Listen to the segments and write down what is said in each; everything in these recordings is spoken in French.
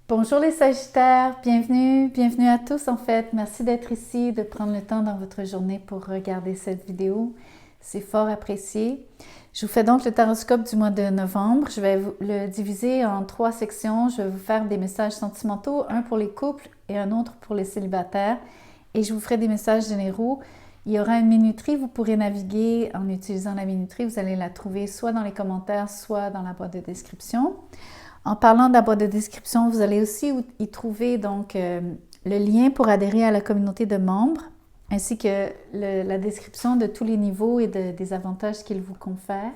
Bonjour les Sagittaires, bienvenue à tous en fait. Merci d'être ici, de prendre le temps dans votre journée pour regarder cette vidéo. C'est fort apprécié. Je vous fais donc le taroscope du mois de novembre. Je vais le diviser en 3 sections. Je vais vous faire des messages sentimentaux, un pour les couples et un autre pour les célibataires. Et je vous ferai des messages généraux. Il y aura une minuterie, vous pourrez naviguer en utilisant la minuterie. Vous allez la trouver soit dans les commentaires, soit dans la boîte de description. En parlant de la boîte de description, vous allez aussi y trouver donc le lien pour adhérer à la communauté de membres, ainsi que la description de tous les niveaux et des avantages qu'ils vous confèrent.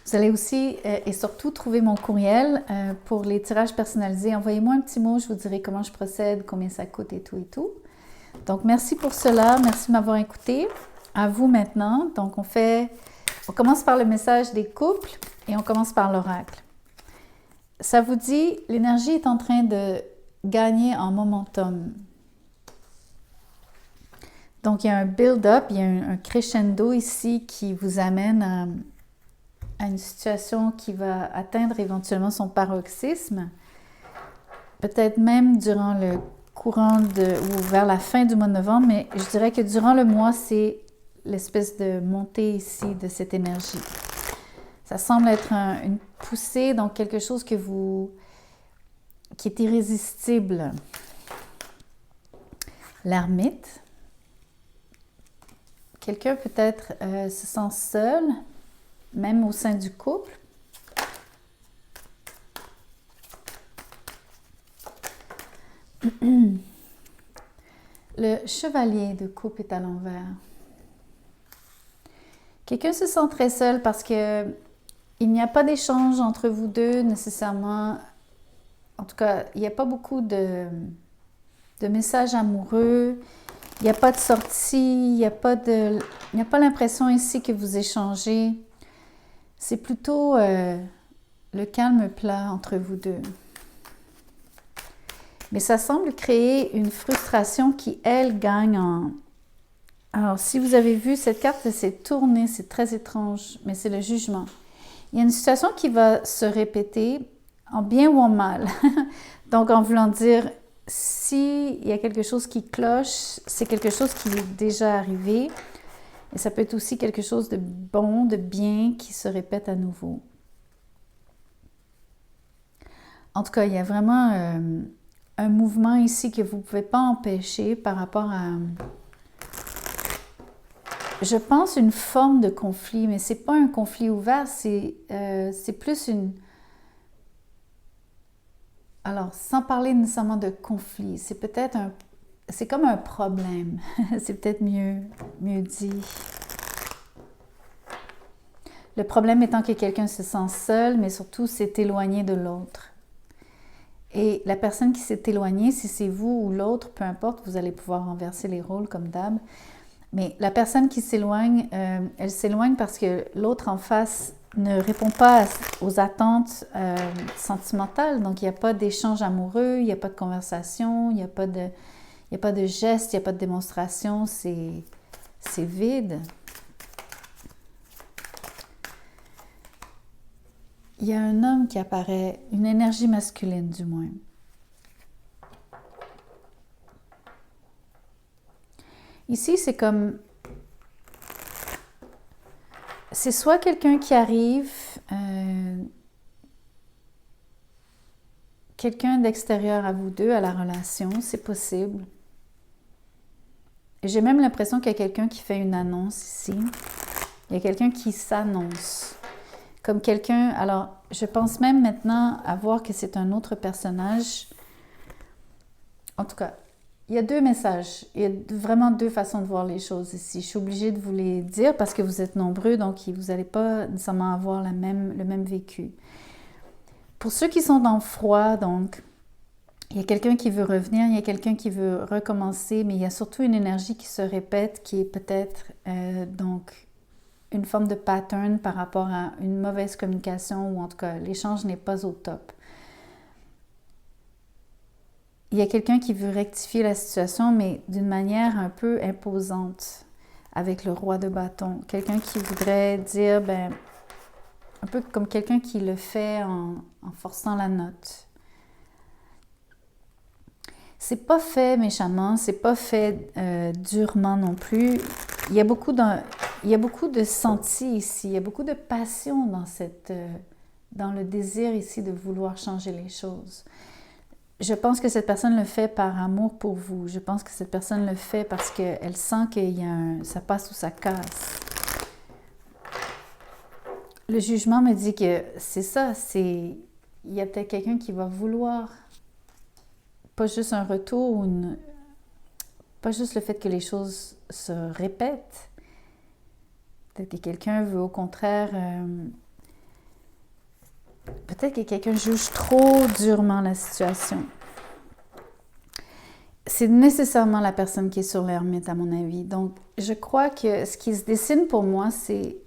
Vous allez aussi et surtout trouver mon courriel pour les tirages personnalisés. Envoyez-moi un petit mot, je vous dirai comment je procède, combien ça coûte et tout et tout. Donc, merci pour cela. Merci de m'avoir écouté. À vous maintenant. Donc, on commence par le message des couples et on commence par l'oracle. Ça vous dit, l'énergie est en train de gagner en momentum. Donc, il y a un build-up, il y a un crescendo ici qui vous amène à une situation qui va atteindre éventuellement son paroxysme. Peut-être même durant le courant ou vers la fin du mois de novembre, mais je dirais que durant le mois, c'est l'espèce de montée ici de cette énergie. Ça semble être une poussée, donc quelque chose qui est irrésistible. L'ermite. Quelqu'un peut-être se sent seul, même au sein du couple. Le chevalier de coupe est à l'envers. Quelqu'un se sent très seul parce que il n'y a pas d'échange entre vous deux nécessairement. En tout cas, il n'y a pas beaucoup de messages amoureux. Il n'y a pas de sortie. Il n'y a pas l'impression ici que vous échangez. C'est plutôt le calme plat entre vous deux. Mais ça semble créer une frustration qui, elle, gagne en... Alors, si vous avez vu, cette carte s'est tournée, c'est très étrange, mais c'est le jugement. Il y a une situation qui va se répéter en bien ou en mal. Donc, en voulant dire, s'il y a quelque chose qui cloche, c'est quelque chose qui est déjà arrivé. Et ça peut être aussi quelque chose de bon, de bien, qui se répète à nouveau. En tout cas, il y a vraiment un mouvement ici que vous ne pouvez pas empêcher par rapport à... Je pense une forme de conflit, mais ce n'est pas un conflit ouvert, c'est plus une... Alors, sans parler nécessairement de conflit, c'est peut-être un... C'est comme un problème. C'est peut-être mieux dit. Le problème étant que quelqu'un se sent seul, mais surtout s'est éloigné de l'autre. Et la personne qui s'est éloignée, si c'est vous ou l'autre, peu importe, vous allez pouvoir renverser les rôles comme d'hab. Mais la personne qui s'éloigne, elle s'éloigne parce que l'autre en face ne répond pas aux attentes sentimentales. Donc, il n'y a pas d'échange amoureux, il n'y a pas de conversation, il n'y a pas de geste, il n'y a pas de démonstration. C'est vide. Il y a un homme qui apparaît, une énergie masculine du moins. Ici, c'est comme... C'est soit quelqu'un qui arrive, quelqu'un d'extérieur à vous deux, à la relation, c'est possible. J'ai même l'impression qu'il y a quelqu'un qui fait une annonce ici. Il y a quelqu'un qui s'annonce. Comme quelqu'un... Alors, je pense même maintenant à voir que c'est un autre personnage. En tout cas, il y a 2 messages. Il y a vraiment 2 façons de voir les choses ici. Je suis obligée de vous les dire parce que vous êtes nombreux, donc vous n'allez pas nécessairement avoir le même vécu. Pour ceux qui sont dans le froid, donc, il y a quelqu'un qui veut revenir, il y a quelqu'un qui veut recommencer, mais il y a surtout une énergie qui se répète, qui est peut-être donc une forme de pattern par rapport à une mauvaise communication, ou en tout cas, l'échange n'est pas au top. Il y a quelqu'un qui veut rectifier la situation, mais d'une manière un peu imposante, avec le roi de bâton. Quelqu'un qui voudrait dire, un peu comme quelqu'un qui le fait en forçant la note. C'est pas fait méchamment, c'est pas fait durement non plus. Il y a beaucoup de senti ici, il y a beaucoup de passion dans le désir ici de vouloir changer les choses. Je pense que cette personne le fait par amour pour vous. Je pense que cette personne le fait parce qu'elle sent qu'il y a ça passe ou ça casse. Le jugement me dit que c'est ça, il y a peut-être quelqu'un qui va vouloir pas juste un retour pas juste le fait que les choses se répètent. Peut-être que quelqu'un veut au contraire peut-être que quelqu'un juge trop durement la situation. C'est nécessairement la personne qui est sur l'ermite, à mon avis. Donc, je crois que ce qui se dessine pour moi, c'est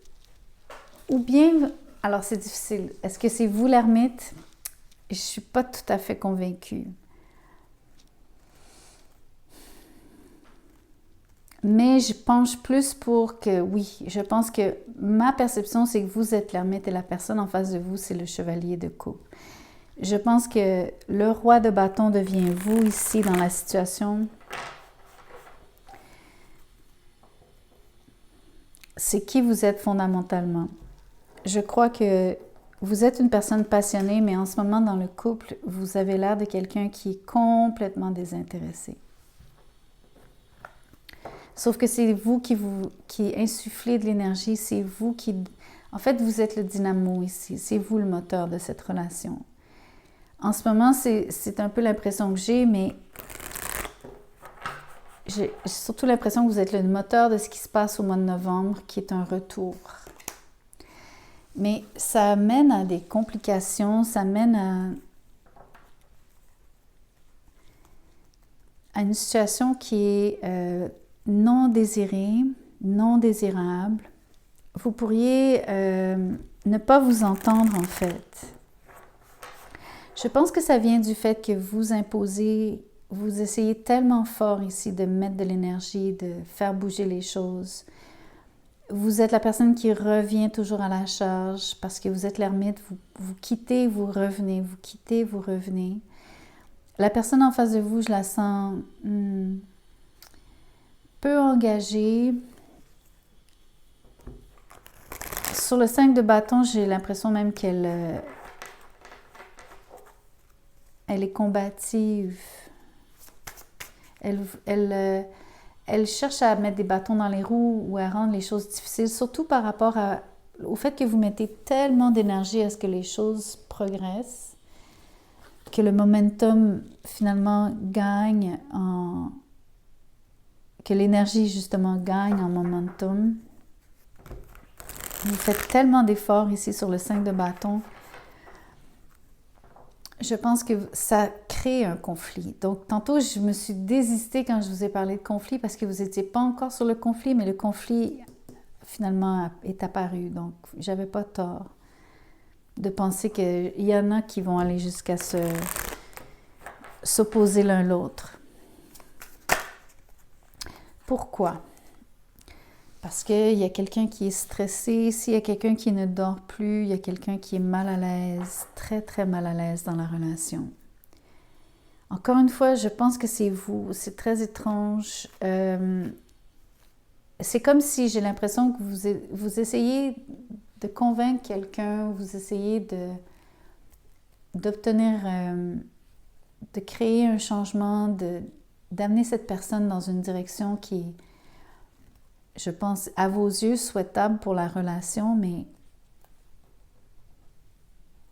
ou bien, alors c'est difficile, est-ce que c'est vous l'ermite? Je ne suis pas tout à fait convaincue. Mais je penche plus pour que oui, je pense que ma perception, c'est que vous êtes l'ermite et la personne en face de vous, c'est le chevalier de coupe. Je pense que le roi de bâton devient vous ici dans la situation. C'est qui vous êtes fondamentalement. Je crois que vous êtes une personne passionnée, mais en ce moment dans le couple, vous avez l'air de quelqu'un qui est complètement désintéressé. Sauf que c'est vous qui insufflez de l'énergie, c'est vous qui... En fait, vous êtes le dynamo ici, c'est vous le moteur de cette relation. En ce moment, c'est un peu l'impression que j'ai, mais j'ai surtout l'impression que vous êtes le moteur de ce qui se passe au mois de novembre, qui est un retour. Mais ça amène à des complications, ça amène à une situation qui est non désirée, non désirable. Vous pourriez ne pas vous entendre en fait. Je pense que ça vient du fait que vous imposez, vous essayez tellement fort ici de mettre de l'énergie, de faire bouger les choses. Vous êtes la personne qui revient toujours à la charge parce que vous êtes l'ermite, vous quittez, vous revenez, vous quittez, vous revenez. La personne en face de vous, je la sens peu engagée. Sur le 5 de bâton, j'ai l'impression même qu'elle est combative. Elle cherche à mettre des bâtons dans les roues ou à rendre les choses difficiles, surtout par rapport au fait que vous mettez tellement d'énergie à ce que les choses progressent, que le momentum finalement gagne que l'énergie justement gagne en momentum. Vous faites tellement d'efforts ici sur le 5 de bâton. Je pense que ça crée un conflit. Donc, tantôt, je me suis désistée quand je vous ai parlé de conflit parce que vous n'étiez pas encore sur le conflit, mais le conflit, finalement, est apparu. Donc, j'avais pas tort de penser qu'il y en a qui vont aller jusqu'à s'opposer l'un l'autre. Pourquoi? Parce qu'il y a quelqu'un qui est stressé, s'il y a quelqu'un qui ne dort plus, il y a quelqu'un qui est mal à l'aise, très très mal à l'aise dans la relation. Encore une fois, je pense que c'est vous, c'est très étrange. C'est comme si j'ai l'impression que vous essayez de convaincre quelqu'un, vous essayez d'obtenir, de créer un changement, d'amener cette personne dans une direction qui est, je pense, à vos yeux, souhaitable pour la relation, mais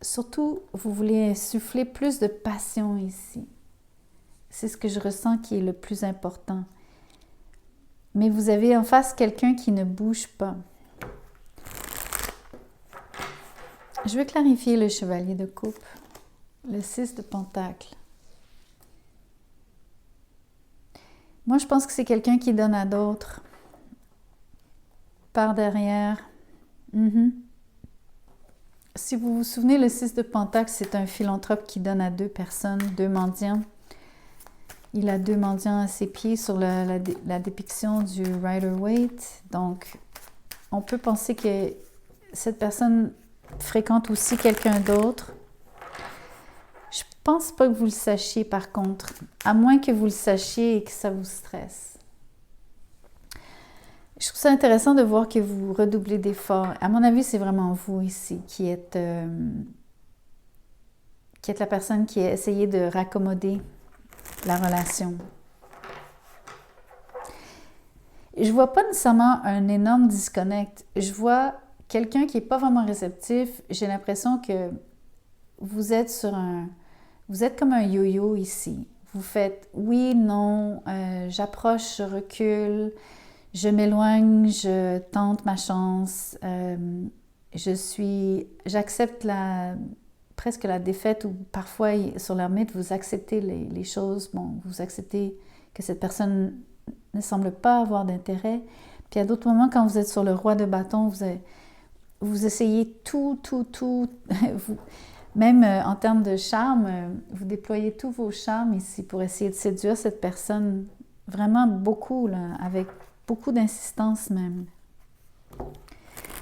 surtout, vous voulez insuffler plus de passion ici. C'est ce que je ressens qui est le plus important. Mais vous avez en face quelqu'un qui ne bouge pas. Je veux clarifier le chevalier de coupe, le 6 de pentacle. Moi, je pense que c'est quelqu'un qui donne à d'autres. Par derrière. Si vous vous souvenez, le 6 de pentacle, c'est un philanthrope qui donne à 2 personnes, 2 mendiants. Il a 2 mendiants à ses pieds sur la dépiction du Rider-Waite. Donc, on peut penser que cette personne fréquente aussi quelqu'un d'autre. Je pense pas que vous le sachiez par contre, à moins que vous le sachiez et que ça vous stresse. Je trouve ça intéressant de voir que vous redoublez d'efforts. À mon avis, c'est vraiment vous ici qui êtes la personne qui a essayé de raccommoder la relation. Je vois pas nécessairement un énorme disconnect. Je vois quelqu'un qui n'est pas vraiment réceptif. J'ai l'impression que vous êtes comme un yo-yo ici. Vous faites oui, non, j'approche, je recule, je m'éloigne, je tente ma chance, j'accepte presque la défaite ou parfois sur la mythe, vous acceptez les choses, bon, vous acceptez que cette personne ne semble pas avoir d'intérêt. Puis à d'autres moments, quand vous êtes sur le roi de bâton, vous essayez tout, même en termes de charme, vous déployez tous vos charmes ici pour essayer de séduire cette personne, vraiment beaucoup, là, avec beaucoup d'insistance même.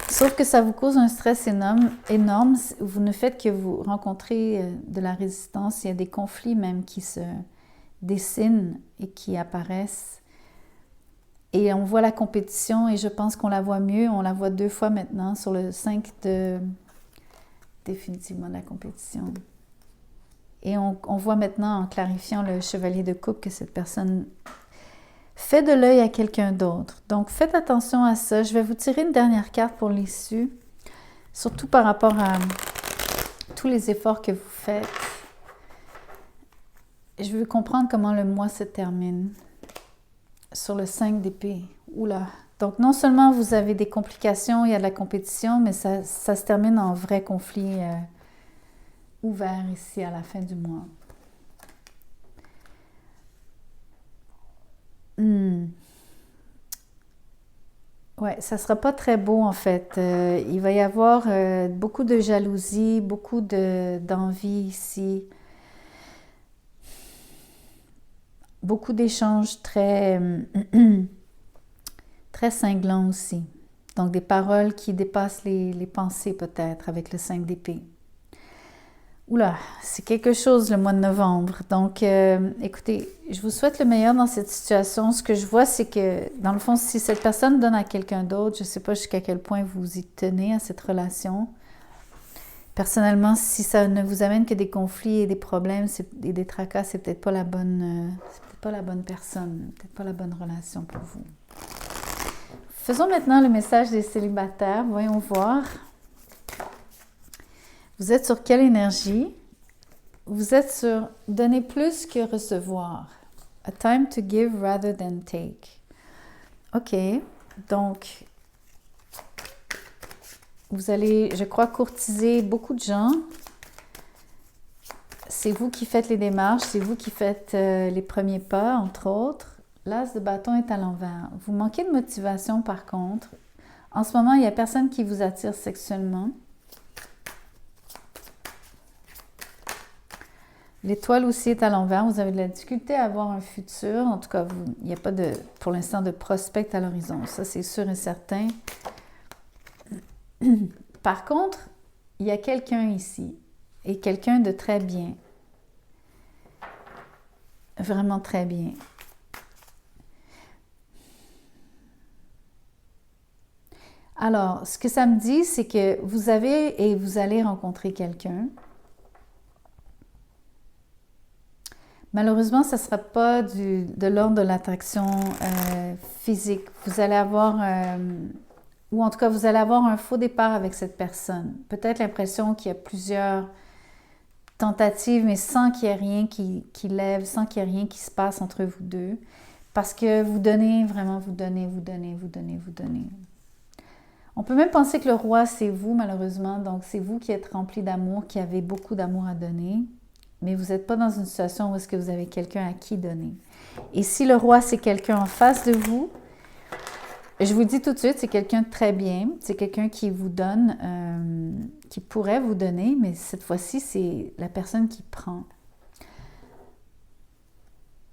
Sauf que ça vous cause un stress énorme. Vous ne faites que vous rencontrer de la résistance. Il y a des conflits même qui se dessinent et qui apparaissent. Et on voit la compétition et je pense qu'on la voit mieux. On la voit 2 fois maintenant sur le 5 de... définitivement la compétition. Et on voit maintenant en clarifiant le chevalier de coupe que cette personne fait de l'œil à quelqu'un d'autre. Donc, faites attention à ça. Je vais vous tirer une dernière carte pour l'issue, surtout par rapport à tous les efforts que vous faites. Je veux comprendre comment le mois se termine sur le 5 d'épée. Oula! Donc, non seulement vous avez des complications, il y a de la compétition, mais ça se termine en vrai conflit ouvert ici à la fin du mois. Ouais, ça sera pas très beau en fait. Il va y avoir beaucoup de jalousie, beaucoup d'envie ici. Beaucoup d'échanges très, très cinglants aussi. Donc des paroles qui dépassent les pensées peut-être avec le 5 d'épée. Oula, c'est quelque chose le mois de novembre. Donc, écoutez, je vous souhaite le meilleur dans cette situation. Ce que je vois, c'est que, dans le fond, si cette personne donne à quelqu'un d'autre, je ne sais pas jusqu'à quel point vous y tenez à cette relation. Personnellement, si ça ne vous amène que des conflits et des problèmes et des tracas, c'est peut-être pas la bonne personne, peut-être pas la bonne relation pour vous. Faisons maintenant le message des célibataires. Voyons voir. Vous êtes sur quelle énergie? Vous êtes sur donner plus que recevoir. A time to give rather than take. OK. Donc, vous allez, je crois, courtiser beaucoup de gens. C'est vous qui faites les démarches, c'est vous qui faites les premiers pas, entre autres. L'as de bâton est à l'envers. Vous manquez de motivation, par contre. En ce moment, il n'y a personne qui vous attire sexuellement. L'étoile aussi est à l'envers. Vous avez de la difficulté à avoir un futur. En tout cas, il n'y a pas pour l'instant de prospect à l'horizon. Ça, c'est sûr et certain. Par contre, il y a quelqu'un ici. Et quelqu'un de très bien. Vraiment très bien. Alors, ce que ça me dit, c'est que vous avez et vous allez rencontrer quelqu'un. Malheureusement, ça ne sera pas de l'ordre de l'attraction physique. Vous allez avoir, ou en tout cas, vous allez avoir un faux départ avec cette personne. Peut-être l'impression qu'il y a plusieurs tentatives, mais sans qu'il y ait rien qui lève, sans qu'il y ait rien qui se passe entre vous deux. Parce que vous donnez, vraiment, vous donnez. On peut même penser que le roi, c'est vous, malheureusement. Donc, c'est vous qui êtes rempli d'amour, qui avez beaucoup d'amour à donner. Mais vous n'êtes pas dans une situation où est-ce que vous avez quelqu'un à qui donner. Et si le roi, c'est quelqu'un en face de vous, je vous le dis tout de suite, c'est quelqu'un de très bien. C'est quelqu'un qui vous donne, qui pourrait vous donner, mais cette fois-ci, c'est la personne qui prend.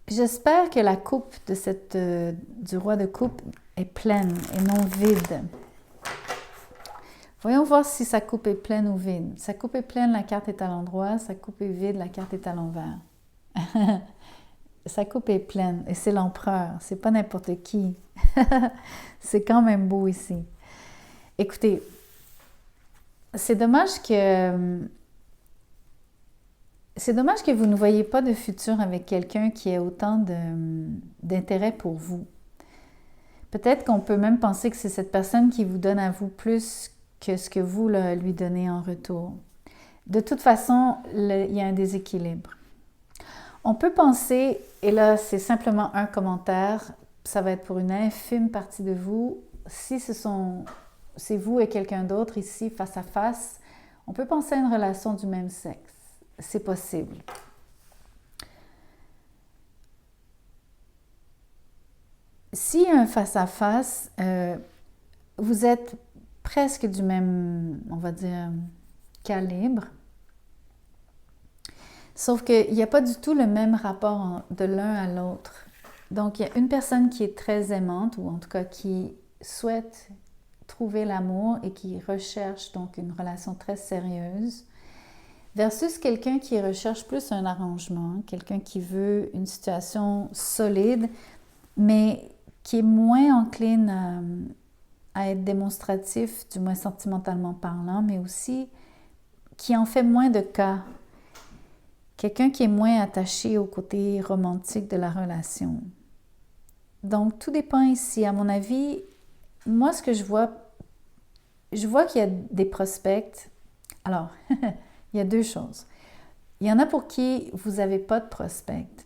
J'espère que la coupe du roi de coupe est pleine et non vide. Voyons voir si sa coupe est pleine ou vide. Sa coupe est pleine, la carte est à l'endroit. Sa coupe est vide, la carte est à l'envers. Sa coupe est pleine et c'est l'empereur. C'est pas n'importe qui. C'est quand même beau ici. Écoutez, c'est dommage que vous ne voyez pas de futur avec quelqu'un qui a autant d'intérêt pour vous. Peut-être qu'on peut même penser que c'est cette personne qui vous donne à vous plus que ce que vous lui donnez en retour. De toute façon, il y a un déséquilibre. On peut penser, et là c'est simplement un commentaire, ça va être pour une infime partie de vous, si c'est vous et quelqu'un d'autre ici face à face, on peut penser à une relation du même sexe. C'est possible. S'il y a un face-à-face, vous êtes presque du même, on va dire, calibre. Sauf qu'il n'y a pas du tout le même rapport de l'un à l'autre. Donc, il y a une personne qui est très aimante, ou en tout cas qui souhaite trouver l'amour et qui recherche donc une relation très sérieuse, versus quelqu'un qui recherche plus un arrangement, quelqu'un qui veut une situation solide, mais qui est moins encline à être démonstratif, du moins sentimentalement parlant, mais aussi qui en fait moins de cas. Quelqu'un qui est moins attaché au côté romantique de la relation. Donc, tout dépend ici. À mon avis, moi, ce que je vois qu'il y a des prospects. Alors, il y a deux choses. Il y en a pour qui vous n'avez pas de prospects.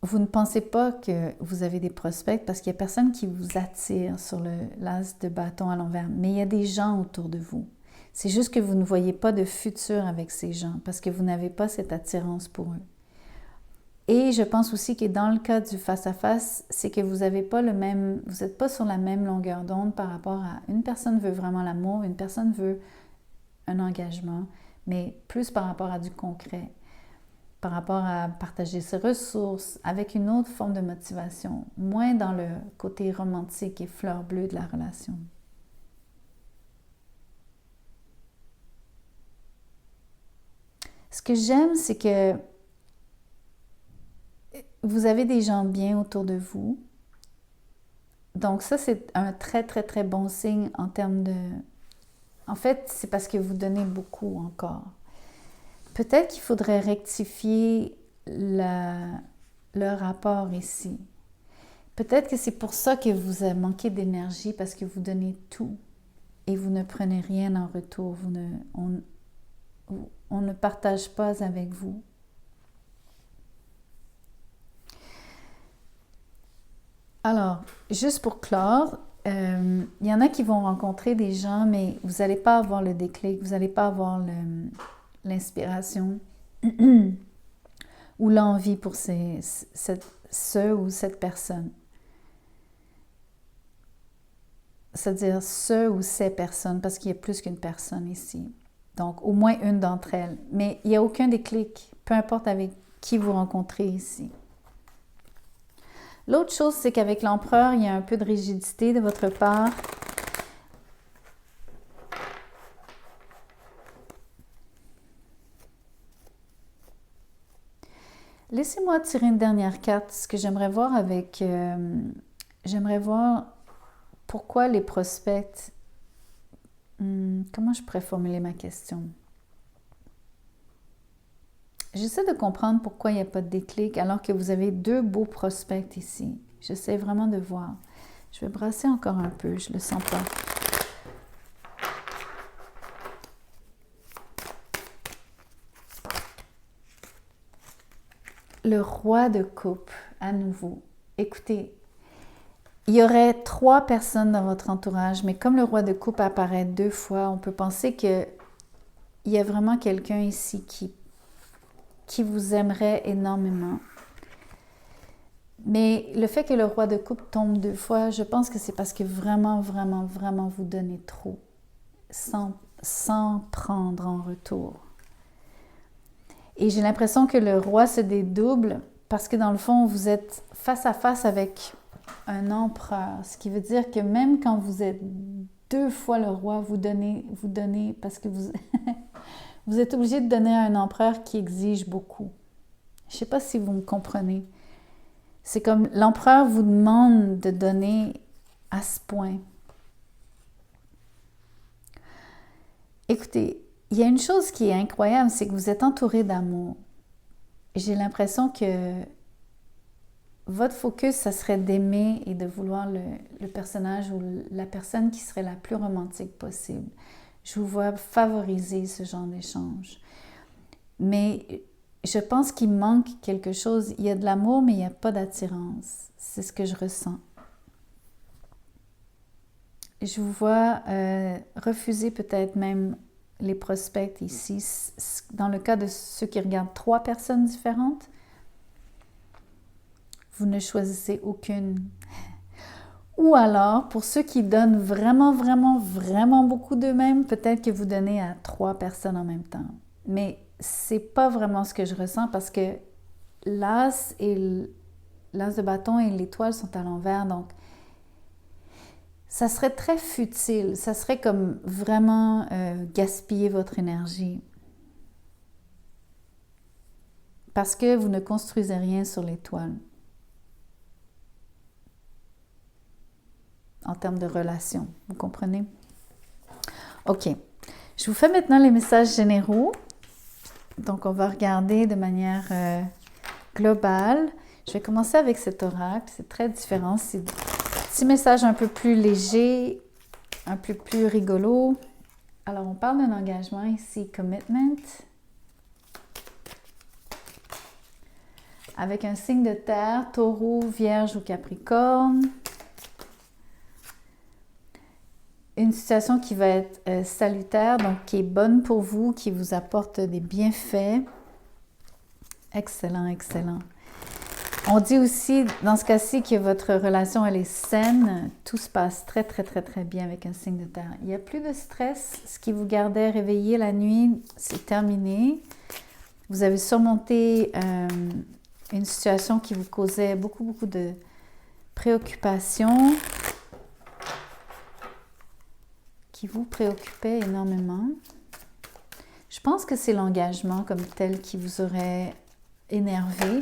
Vous ne pensez pas que vous avez des prospects parce qu'il n'y a personne qui vous attire sur l'as de bâton à l'envers. Mais il y a des gens autour de vous. C'est juste que vous ne voyez pas de futur avec ces gens parce que vous n'avez pas cette attirance pour eux. Et je pense aussi que dans le cas du face-à-face, c'est que vous n'êtes pas sur la même longueur d'onde par rapport à une personne veut vraiment l'amour, une personne veut un engagement, mais plus par rapport à du concret, par rapport à partager ses ressources avec une autre forme de motivation, moins dans le côté romantique et fleur bleue de la relation. Ce que j'aime, c'est que vous avez des gens bien autour de vous. Donc ça, c'est un très, très, très bon signe en termes de... En fait, c'est parce que vous donnez beaucoup encore. Peut-être qu'il faudrait rectifier le rapport ici. Peut-être que c'est pour ça que vous avez manqué d'énergie, parce que vous donnez tout et vous ne prenez rien en retour. On ne partage pas avec vous. Alors, juste pour clore, il y en a qui vont rencontrer des gens, mais vous n'allez pas avoir le déclic, vous n'allez pas avoir l'inspiration ou l'envie pour ce ou cette personne. C'est-à-dire ce ou ces personnes, parce qu'il y a plus qu'une personne ici. Donc, au moins une d'entre elles. Mais il n'y a aucun déclic, peu importe avec qui vous rencontrez ici. L'autre chose, c'est qu'avec l'empereur, il y a un peu de rigidité de votre part. Laissez-moi tirer une dernière carte. Ce que j'aimerais voir j'aimerais voir pourquoi les prospects... comment je pourrais formuler ma question? J'essaie de comprendre pourquoi il n'y a pas de déclic alors que vous avez deux beaux prospects ici. J'essaie vraiment de voir. Je vais brasser encore un peu, je ne le sens pas. Le roi de coupe, à nouveau. Écoutez, il y aurait 3 personnes dans votre entourage, mais comme le roi de coupe apparaît 2 fois, on peut penser qu'il y a vraiment quelqu'un ici qui vous aimerait énormément. Mais le fait que le roi de coupe tombe 2 fois, je pense que c'est parce que vraiment, vraiment, vraiment vous donnez trop, sans prendre en retour. Et j'ai l'impression que le roi se dédouble parce que dans le fond, vous êtes face à face avec un empereur. Ce qui veut dire que même quand vous êtes 2 fois le roi, vous donnez parce que vous, vous êtes obligé de donner à un empereur qui exige beaucoup. Je ne sais pas si vous me comprenez. C'est comme l'empereur vous demande de donner à ce point. Écoutez, il y a une chose qui est incroyable, c'est que vous êtes entouré d'amour. J'ai l'impression que votre focus, ça serait d'aimer et de vouloir le personnage ou la personne qui serait la plus romantique possible. Je vous vois favoriser ce genre d'échange. Mais je pense qu'il manque quelque chose. Il y a de l'amour, mais il n'y a pas d'attirance. C'est ce que je ressens. Je vous vois refuser peut-être même les prospects ici. Dans le cas de ceux qui regardent 3 personnes différentes, vous ne choisissez aucune. Ou alors, pour ceux qui donnent vraiment, vraiment, vraiment beaucoup d'eux-mêmes, peut-être que vous donnez à 3 personnes en même temps. Mais c'est pas vraiment ce que je ressens parce que l'as de bâton et l'étoile sont à l'envers, donc ça serait très futile, ça serait comme vraiment gaspiller votre énergie. Parce que vous ne construisez rien sur l'étoile. En termes de relation, vous comprenez? OK. Je vous fais maintenant les messages généraux. Donc, on va regarder de manière globale. Je vais commencer avec cet oracle. C'est très différent. C'est un petit message un peu plus léger, un peu plus rigolo. Alors, on parle d'un engagement ici, commitment. Avec un signe de terre, taureau, vierge ou capricorne. Une situation qui va être salutaire, donc qui est bonne pour vous, qui vous apporte des bienfaits. Excellent, excellent. On dit aussi, dans ce cas-ci, que votre relation, elle est saine. Tout se passe très, très, très, très bien avec un signe de terre. Il n'y a plus de stress. Ce qui vous gardait réveillé la nuit, c'est terminé. Vous avez surmonté une situation qui vous causait beaucoup, beaucoup de préoccupations, qui vous préoccupait énormément. Je pense que c'est l'engagement comme tel qui vous aurait énervé,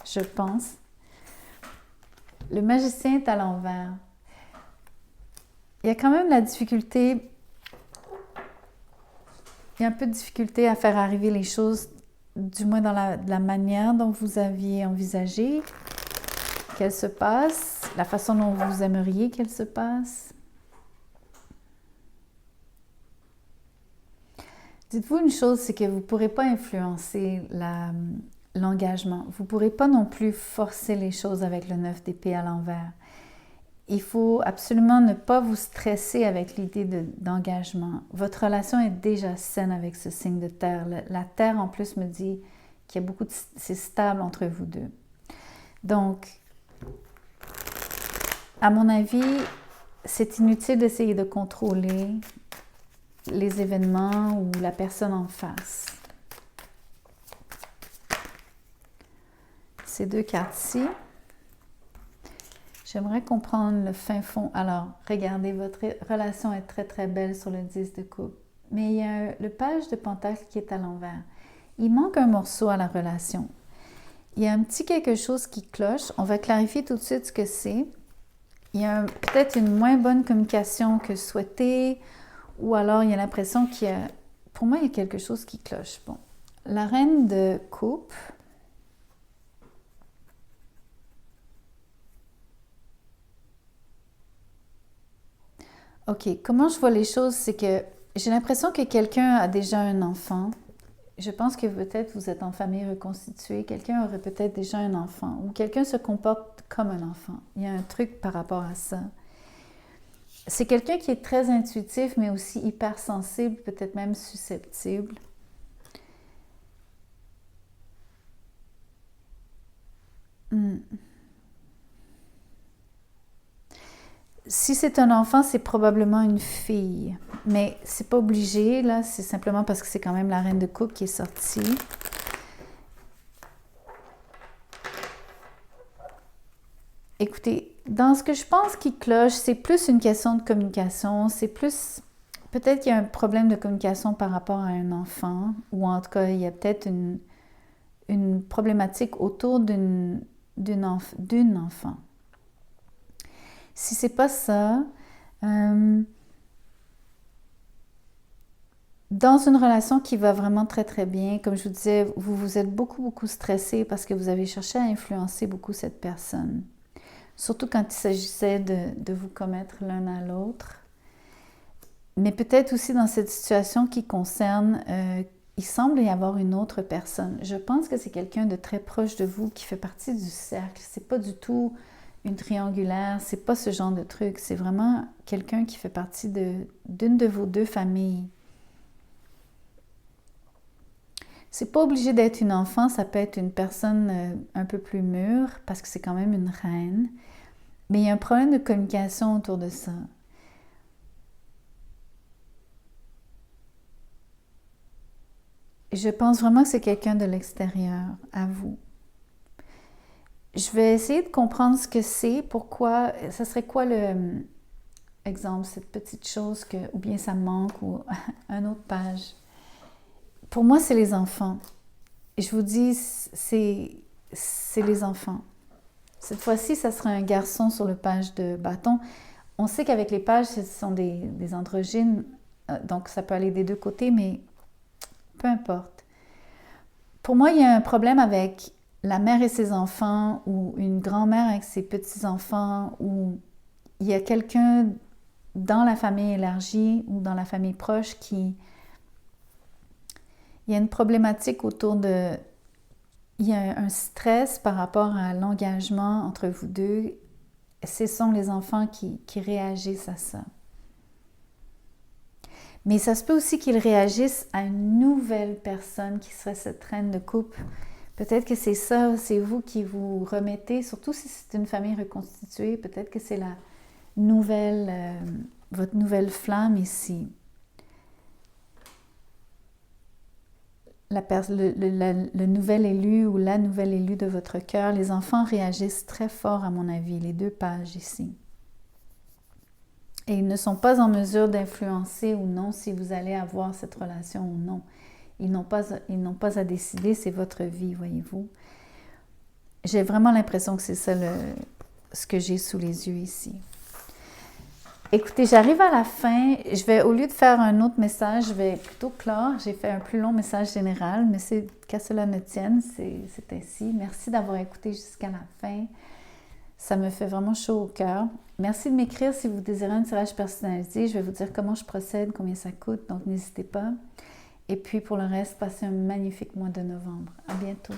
je pense. Le magicien est à l'envers. Il y a quand même la difficulté, il y a un peu de difficulté à faire arriver les choses, du moins dans la manière dont vous aviez envisagé qu'elles se passent, la façon dont vous aimeriez qu'elles se passent. Dites-vous une chose, c'est que vous ne pourrez pas influencer l'engagement. Vous ne pourrez pas non plus forcer les choses avec le 9 d'épée à l'envers. Il faut absolument ne pas vous stresser avec l'idée d'engagement. Votre relation est déjà saine avec ce signe de terre. La terre, en plus, me dit qu'il y a beaucoup de... c'est stable entre vous deux. Donc, à mon avis, c'est inutile d'essayer de contrôler les événements ou la personne en face. Ces 2 cartes-ci. J'aimerais comprendre le fin fond. Alors, regardez, votre relation est très, très belle sur le 10 de coupe. Mais il y a le page de pentacle qui est à l'envers. Il manque un morceau à la relation. Il y a un petit quelque chose qui cloche. On va clarifier tout de suite ce que c'est. Il y a peut-être une moins bonne communication que souhaité. Ou alors, il y a l'impression qu'il y a... Pour moi, il y a quelque chose qui cloche. Bon. La reine de coupe. OK. Comment je vois les choses, c'est que j'ai l'impression que quelqu'un a déjà un enfant. Je pense que peut-être vous êtes en famille reconstituée. Quelqu'un aurait peut-être déjà un enfant. Ou quelqu'un se comporte comme un enfant. Il y a un truc par rapport à ça. C'est quelqu'un qui est très intuitif, mais aussi hypersensible, peut-être même susceptible. Si c'est un enfant, c'est probablement une fille. Mais c'est pas obligé, là. C'est simplement parce que c'est quand même la reine de coupe qui est sortie. Écoutez, dans ce que je pense qui cloche, c'est plus une question de communication, c'est plus... Peut-être qu'il y a un problème de communication par rapport à un enfant, ou en tout cas, il y a peut-être une problématique autour d'une enfant. Si c'est pas ça, dans une relation qui va vraiment très très bien, comme je vous disais, vous êtes beaucoup stressé parce que vous avez cherché à influencer beaucoup cette personne. Surtout quand il s'agissait de vous commettre l'un à l'autre. Mais peut-être aussi dans cette situation qui concerne, il semble y avoir une autre personne. Je pense que c'est quelqu'un de très proche de vous qui fait partie du cercle. C'est pas du tout une triangulaire, c'est pas ce genre de truc. C'est vraiment quelqu'un qui fait partie d'une de vos deux familles. C'est pas obligé d'être une enfant, ça peut être une personne un peu plus mûre, parce que c'est quand même une reine. Mais il y a un problème de communication autour de ça. Je pense vraiment que c'est quelqu'un de l'extérieur à vous. Je vais essayer de comprendre ce que c'est, pourquoi, ça serait quoi le exemple, cette petite chose que, ou bien ça manque, ou une autre page. Pour moi, c'est les enfants. Et je vous dis, c'est les enfants. Cette fois-ci, ça sera un garçon sur le page de bâton. On sait qu'avec les pages, ce sont des androgynes, donc ça peut aller des deux côtés, mais peu importe. Pour moi, il y a un problème avec la mère et ses enfants, ou une grand-mère avec ses petits-enfants, ou il y a quelqu'un dans la famille élargie ou dans la famille proche qui... Il y a une problématique autour de... Il y a un stress par rapport à l'engagement entre vous deux. Ce sont les enfants qui réagissent à ça. Mais ça se peut aussi qu'ils réagissent à une nouvelle personne qui serait cette reine de coupe. Peut-être que c'est ça, c'est vous qui vous remettez, surtout si c'est une famille reconstituée, peut-être que c'est la nouvelle, votre nouvelle flamme ici. Le nouvel élu ou la nouvelle élue de votre cœur, les enfants réagissent très fort à mon avis, les deux pages ici. Et ils ne sont pas en mesure d'influencer ou non si vous allez avoir cette relation ou non. Ils n'ont pas à décider, c'est votre vie, voyez-vous. J'ai vraiment l'impression que c'est ça ce que j'ai sous les yeux ici. Écoutez, j'arrive à la fin. Au lieu de faire un autre message, je vais plutôt clore. J'ai fait un plus long message général, mais c'est qu'à cela ne tienne, c'est ainsi. Merci d'avoir écouté jusqu'à la fin. Ça me fait vraiment chaud au cœur. Merci de m'écrire si vous désirez un tirage personnalisé. Je vais vous dire comment je procède, combien ça coûte, donc n'hésitez pas. Et puis pour le reste, passez un magnifique mois de novembre. À bientôt.